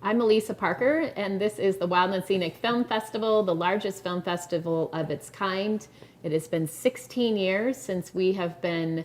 I'm Elisa Parker, and this is the Wildland Scenic Film Festival, the largest film festival of its kind. It has been 16 years since we have been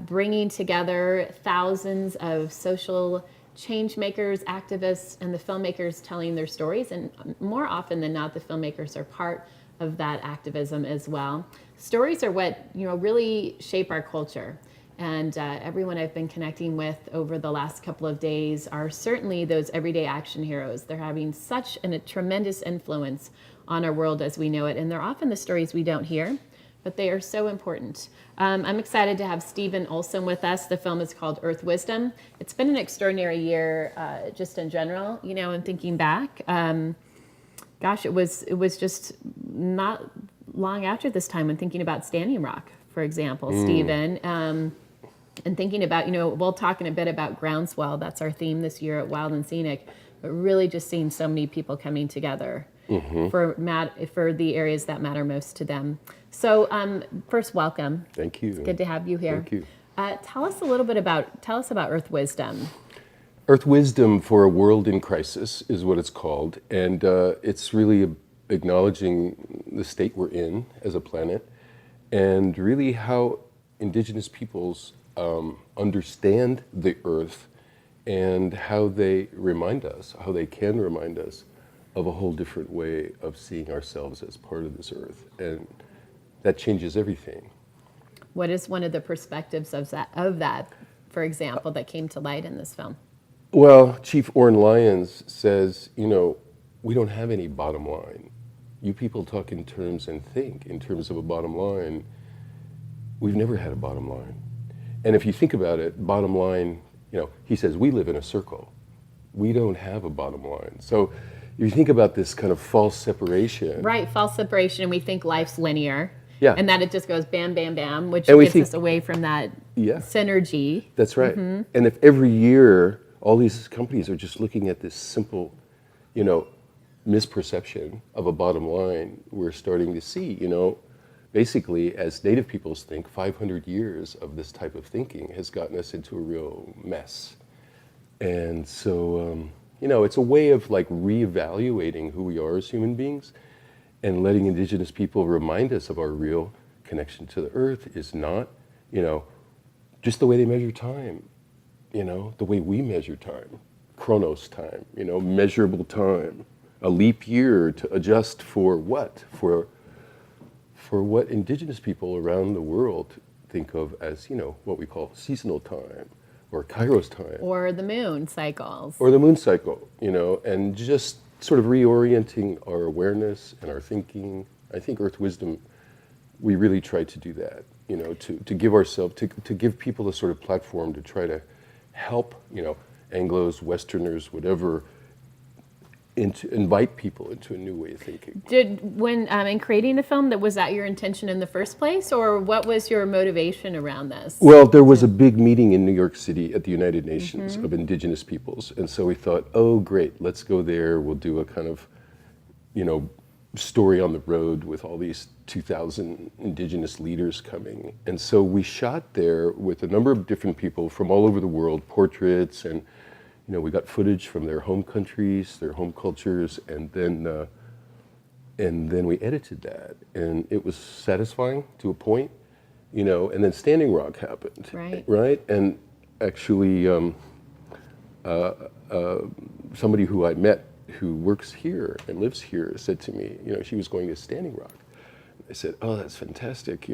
bringing together thousands of social change makers, activists, and the filmmakers telling their stories, and more often than not, the filmmakers are part of that activism as well. Stories are what really shape our culture. And everyone I've been connecting with over the last couple of days are certainly those everyday action heroes. They're having such a tremendous influence on our world as we know it. And they're often the stories we don't hear, but they are so important. I'm excited to have Stephen Olsson with us. The film is called Earth Wisdom. It's been an extraordinary year just in general. I'm thinking back. It was just not long after this time when thinking about Standing Rock, for example, Stephen. And thinking about, we'll talk in a bit about groundswell. That's our theme this year at Wild and Scenic. But really just seeing so many people coming together for the areas that matter most to them. So first, welcome. Thank you. It's good to have you here. Thank you. Tell us about Earth Wisdom. Earth Wisdom for a World in Crisis is what it's called. And it's really acknowledging the state we're in as a planet and really how Indigenous peoples understand the earth and how they can remind us of a whole different way of seeing ourselves as part of this earth. And that changes everything. What is one of the perspectives of that, for example, that came to light in this film? Well, Chief Orrin Lyons says, we don't have any bottom line. You people talk in terms and think in terms of a bottom line. We've never had a bottom line. And if you think about it, bottom line, he says we live in a circle. We don't have a bottom line. So if you think about this kind of false separation. Right, false separation, and we think life's linear. Yeah. And that it just goes bam, bam, bam, which gets us away from that synergy. That's right. Mm-hmm. And if every year all these companies are just looking at this simple, misperception of a bottom line, we're starting to see, basically, as Native peoples think, 500 years of this type of thinking has gotten us into a real mess. And so, it's a way of reevaluating who we are as human beings and letting Indigenous people remind us of our real connection to the earth is not, just the way they measure time, the way we measure time, chronos time, measurable time, a leap year to adjust for what? For what Indigenous people around the world think of as, what we call seasonal time or Kairos time. Or the moon cycles. Or the moon cycle, and just sort of reorienting our awareness and our thinking. I think Earth Wisdom, we really try to do that, to give ourselves, to give people a sort of platform to try to help, Anglos, Westerners, whatever, invite people into a new way of thinking. In creating the film, was that your intention in the first place, or what was your motivation around this? Well, there was a big meeting in New York City at the United Nations of Indigenous peoples, and so we thought, oh great, let's go there, we'll do a kind of, story on the road with all these 2,000 Indigenous leaders coming. And so we shot there with a number of different people from all over the world, portraits, and we got footage from their home countries, their home cultures, and then we edited that, and it was satisfying to a point, and then Standing Rock happened, right? And actually, somebody who I met who works here and lives here said to me, she was going to Standing Rock. I said, oh, that's fantastic,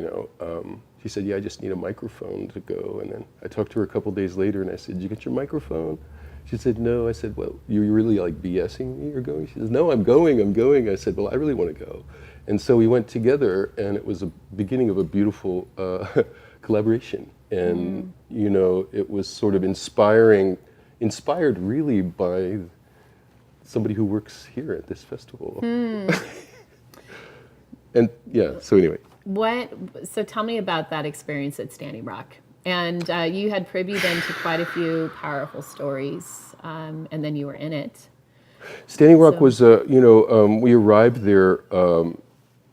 She said, yeah, I just need a microphone to go, and then I talked to her a couple days later, and I said, did you get your microphone? She said, no. I said, well, you're really BSing me or going? She says, no, I'm going. I said, well, I really want to go. And so we went together, and it was a beginning of a beautiful collaboration. And, it was sort of inspired really by somebody who works here at this festival. And so anyway. So tell me about that experience at Standing Rock. And you had privy then to quite a few powerful stories, and then you were in it. Standing Rock was, we arrived there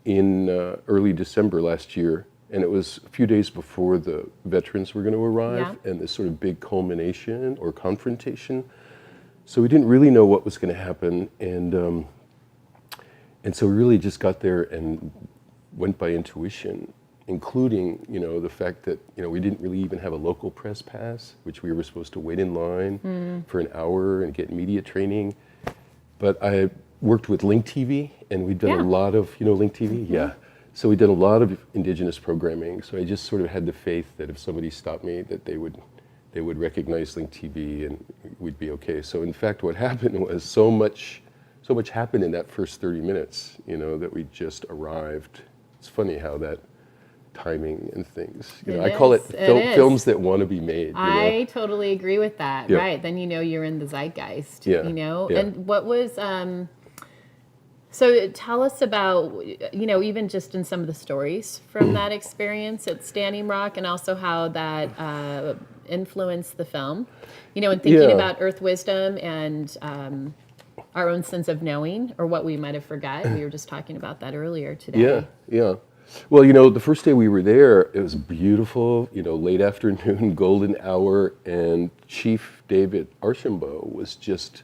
in early December last year, and it was a few days before the veterans were going to arrive, and this sort of big culmination or confrontation So we didn't really know what was going to happen, and so we really just got there and went by intuition, including, the fact that, we didn't really even have a local press pass, which we were supposed to wait in line for an hour and get media training. But I worked with Link TV, and we'd done a lot of, Link TV? Yeah. So we did a lot of indigenous programming. So I just sort of had the faith that if somebody stopped me, that they would recognize Link TV and we'd be okay. So in fact, what happened was so much happened in that first 30 minutes, that we just arrived. It's funny how that timing and things, I call it films that want to be made. I totally agree with that. Yep. Right. Then, you're in the zeitgeist, Yeah. and what was, so tell us about, even just in some of the stories from that experience at Standing Rock, and also how that influenced the film, and thinking about earth wisdom and our own sense of knowing, or what we might have forgot. We were just talking about that earlier today. Yeah. Well, the first day we were there, it was beautiful, late afternoon, golden hour, and Chief David Archambault was just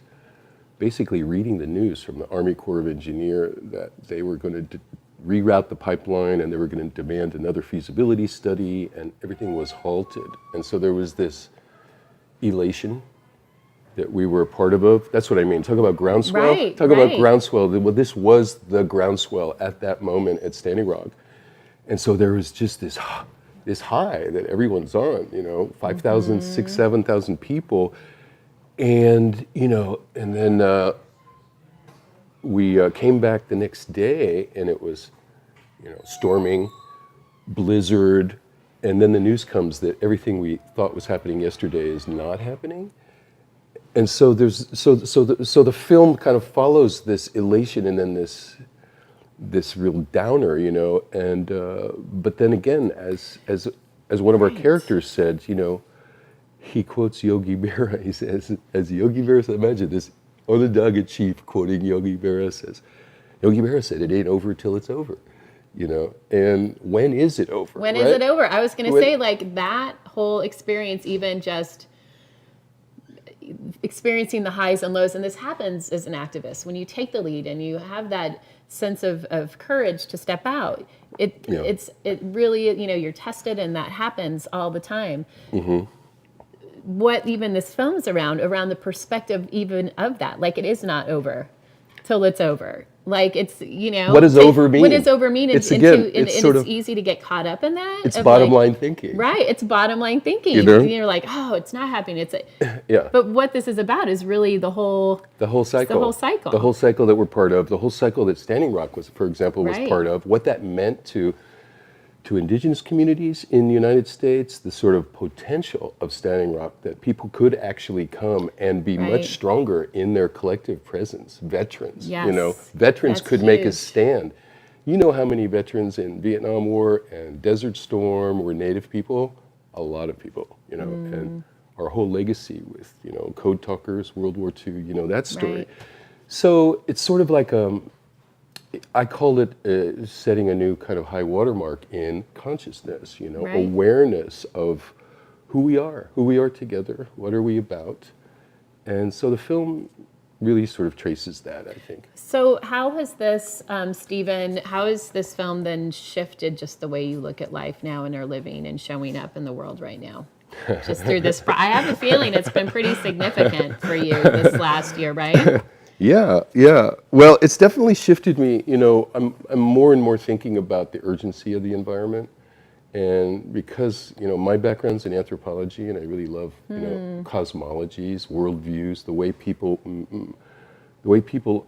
basically reading the news from the Army Corps of Engineers that they were going to reroute the pipeline and they were going to demand another feasibility study, and everything was halted. And so there was this elation that we were a part of. That's what I mean. Talk about groundswell. Right, Talk about groundswell. Well, this was the groundswell at that moment at Standing Rock. And so there was just this high that everyone's on, 5,000, 6,000, 7,000 people. And, and then we came back the next day, and it was, storming, blizzard, and then the news comes that everything we thought was happening yesterday is not happening. And so the film kind of follows this elation and then this real downer, and but then again, as one of our characters said, he quotes Yogi Berra. He says, as Yogi Berra said, imagine this Onondaga chief quoting Yogi Berra says, Yogi Berra said, "It ain't over till it's over," And when is it over? When is it over? I was going to say, like, that whole experience, even just experiencing the highs and lows, and this happens as an activist when you take the lead and you have that sense of courage to step out. It really, you're tested, and that happens all the time. What even this film's around the perspective even of that, like, it is not over till it's over. Like, it's, what does over mean? What does over mean? It's easy to get caught up in that. It's bottom line thinking. Right. It's bottom line thinking. And you're like, oh, it's not happening. But what this is about is really the whole cycle. The whole cycle that we're part of, the whole cycle that Standing Rock was, for example, was part of, what that meant to indigenous communities in the United States, the sort of potential of Standing Rock, that people could actually come and be much stronger in their collective presence. Veterans, veterans could make a stand. You know how many veterans in Vietnam War and Desert Storm were Native people? A lot of people, and our whole legacy with, code talkers, World War II, that story. Right. So it's sort of like I call it setting a new kind of high watermark in consciousness, awareness of who we are together, what are we about. And so the film really sort of traces that, I think. So how has this, Stephen, how has this film then shifted just the way you look at life now and are living and showing up in the world right now? Just through this, I have a feeling it's been pretty significant for you this last year, right? Yeah. Well, it's definitely shifted me. I'm more and more thinking about the urgency of the environment, and because my background's in anthropology, and I really love cosmologies, worldviews, the way people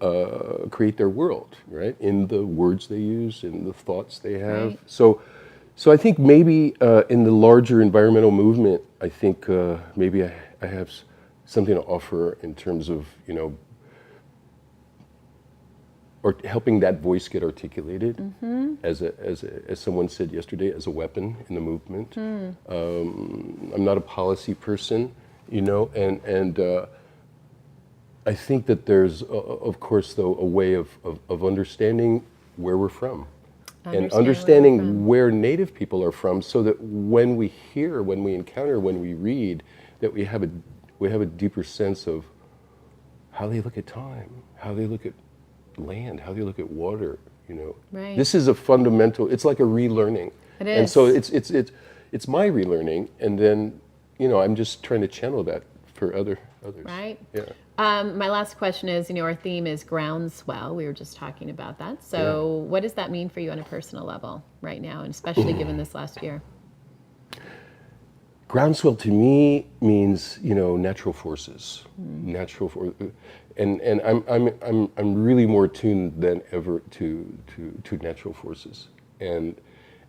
create their world, right? In the words they use, in the thoughts they have. Right. So I think maybe in the larger environmental movement, I think maybe I have something to offer in terms of or helping that voice get articulated as someone said yesterday, as a weapon in the movement. I'm not a policy person, and I think that there's, of course, though, a way of understanding where we're from. And understanding where Native people are from, so that when we hear, when we encounter, when we read, that we have a deeper sense of how they look at time, how they look at land, how they look at water, you know. Right. This is a fundamental, it's like a relearning. It is. And so it's my relearning, and then, you know, I'm just trying to channel that for others. Right. Yeah. My last question is, you know, our theme is groundswell. We were just talking about that. So what does that mean for you on a personal level right now, and especially given this last year? Groundswell to me means, you know, natural forces, and I'm really more tuned than ever to natural forces, and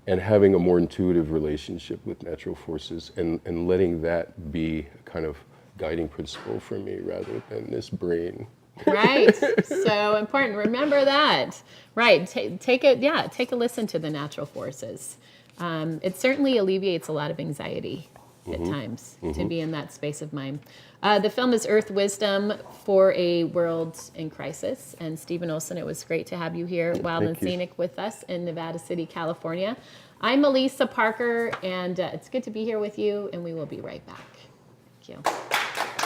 having a more intuitive relationship with natural forces, and letting that be a kind of guiding principle for me rather than this brain. Right. So important. Remember that. Right. Take a listen to the natural forces. It certainly alleviates a lot of anxiety at times to be in that space of mind. The film is Earth Wisdom for a World in Crisis. And Stephen Olsson, it was great to have you here, Wild and Scenic, with us in Nevada City, California. I'm Elisa Parker, and it's good to be here with you, and we will be right back. Thank you.